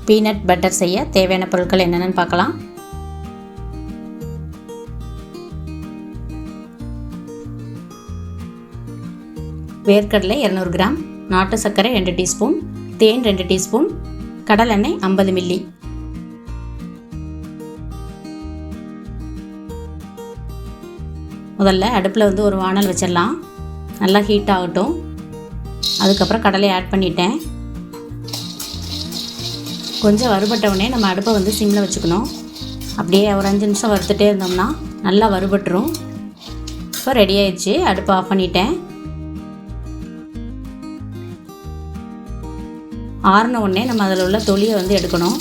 Peanut butter செய்ய தேவையான பொருட்கள் என்னென்னு பார்க்கலாம். வேர்க்கடலை 200 கிராம், நாட்டு சர்க்கரை 2 டீஸ்பூன், தேன் 2 டீஸ்பூன், கடலெண்ணெய் 50 மில்லி. முதல்ல அடுப்பில் வந்து ஒரு வானல் வச்சிடலாம். நல்லா ஹீட் ஆகட்டும். அதுக்கப்புறம் கடலை ஆட் பண்ணிட்டேன். கொஞ்சம் வறுபட்டவுடனே நம்ம அடுப்பை வந்து சிம்மில் வச்சுக்கணும். அப்படியே ஒரு 5 நிமிஷம் வறுத்துட்டே இருந்தோம்னா நல்லா வறுபட்டுரும். இப்போ ரெடி ஆயிடுச்சு. அடுப்பை ஆஃப் பண்ணிட்டேன். ஆறின உடனே நம்ம அதில் உள்ள தொலியை வந்து எடுக்கணும்.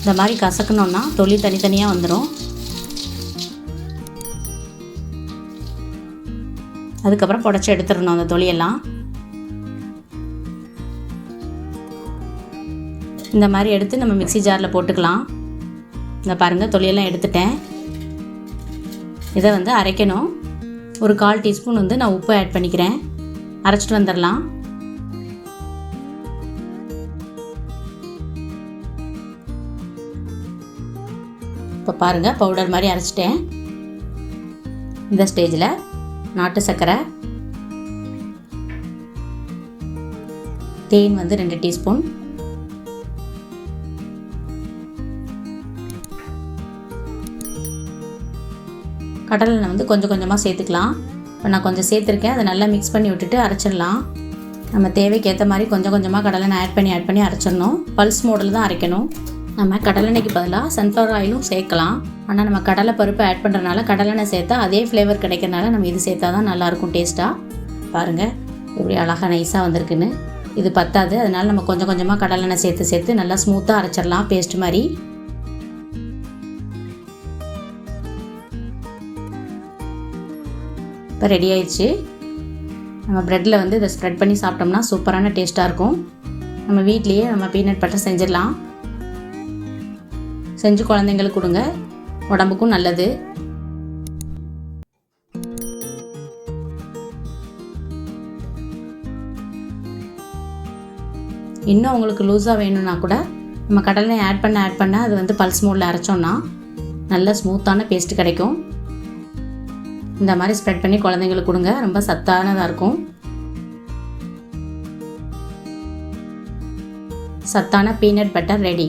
இந்த மாதிரி கசக்கணுன்னா தொலி தனித்தனியாக வந்துடும். அதுக்கப்புறம் புடச்சி எடுத்துடணும் அந்த தொலியெல்லாம். இந்த மாதிரி எடுத்து நம்ம மிக்ஸி ஜாரில் போட்டுக்கலாம். இந்த பாருங்கள், தொலியெல்லாம் எடுத்துட்டேன். இதை வந்து அரைக்கணும். ஒரு 1/4 டீஸ்பூன் வந்து நான் உப்பு ஆட் பண்ணிக்கிறேன். அரைச்சிட்டு வந்துடலாம். இப்போ பாருங்கள், பவுடர் மாதிரி அரைச்சிட்டேன். இந்த ஸ்டேஜில் நாட்டு சர்க்கரை, தேன் வந்து 2 டீஸ்பூன், கடலெண்ணெய் வந்து கொஞ்சம் கொஞ்சமாக சேர்த்துக்கலாம். இப்போ நான் கொஞ்சம் சேர்த்துருக்கேன். அதை நல்லா மிக்ஸ் பண்ணி விட்டுட்டு அரைச்சிடலாம். நம்ம தேவைக்கு ஏற்ற மாதிரி கொஞ்சம் கொஞ்சமாக கடலெண்ணெய் ஆட் பண்ணி அரைச்சிடணும். பல்ஸ் மோடில் தான் அரைக்கணும். நம்ம கடலெண்ணெய்க்கு பதிலாக சன்ஃப்ளவர் ஆயிலும் சேர்க்கலாம். ஆனால் நம்ம கடலை பருப்பு ஆட் பண்ணுறதுனால கடலெண்ணெய் சேர்த்தா அதே ஃப்ளேவர் கிடைக்கிறனால நம்ம இது சேர்த்தா தான் நல்லாயிருக்கும் டேஸ்ட்டாக. பாருங்கள் எப்படி அழகாக நைஸாக வந்திருக்குன்னு. இது பத்தாது, அதனால் நம்ம கொஞ்சம் கொஞ்சமாக கடலெண்ணெய் சேர்த்து நல்லா ஸ்மூத்தாக அரைச்சிடலாம், பேஸ்ட் மாதிரி. இப்போ ரெடி ஆயிடுச்சு. நம்ம ப்ரெட்டில் வந்து இதை ஸ்ப்ரெட் பண்ணி சாப்பிட்டோம்னா சூப்பரான டேஸ்ட்டாக இருக்கும். நம்ம வீட்லேயே நம்ம பீனட் பட்டர் செஞ்சிடலாம். செஞ்சு குழந்தைங்களுக்கு கொடுங்க, உடம்புக்கும் நல்லது. இன்னும் உங்களுக்கு லூஸாக வேணும்னா கூட நம்ம கடலை ஆட் பண்ண அது வந்து பல்ஸ் மோடில் அரைச்சோன்னா நல்ல ஸ்மூத்தான பேஸ்ட் கிடைக்கும். இந்த மாதிரி ஸ்ப்ரெட் பண்ணி குழந்தைங்களுக்கு கொடுங்க, ரொம்ப சத்தானதாக இருக்கும். சத்தான பீனட் பட்டர் ரெடி.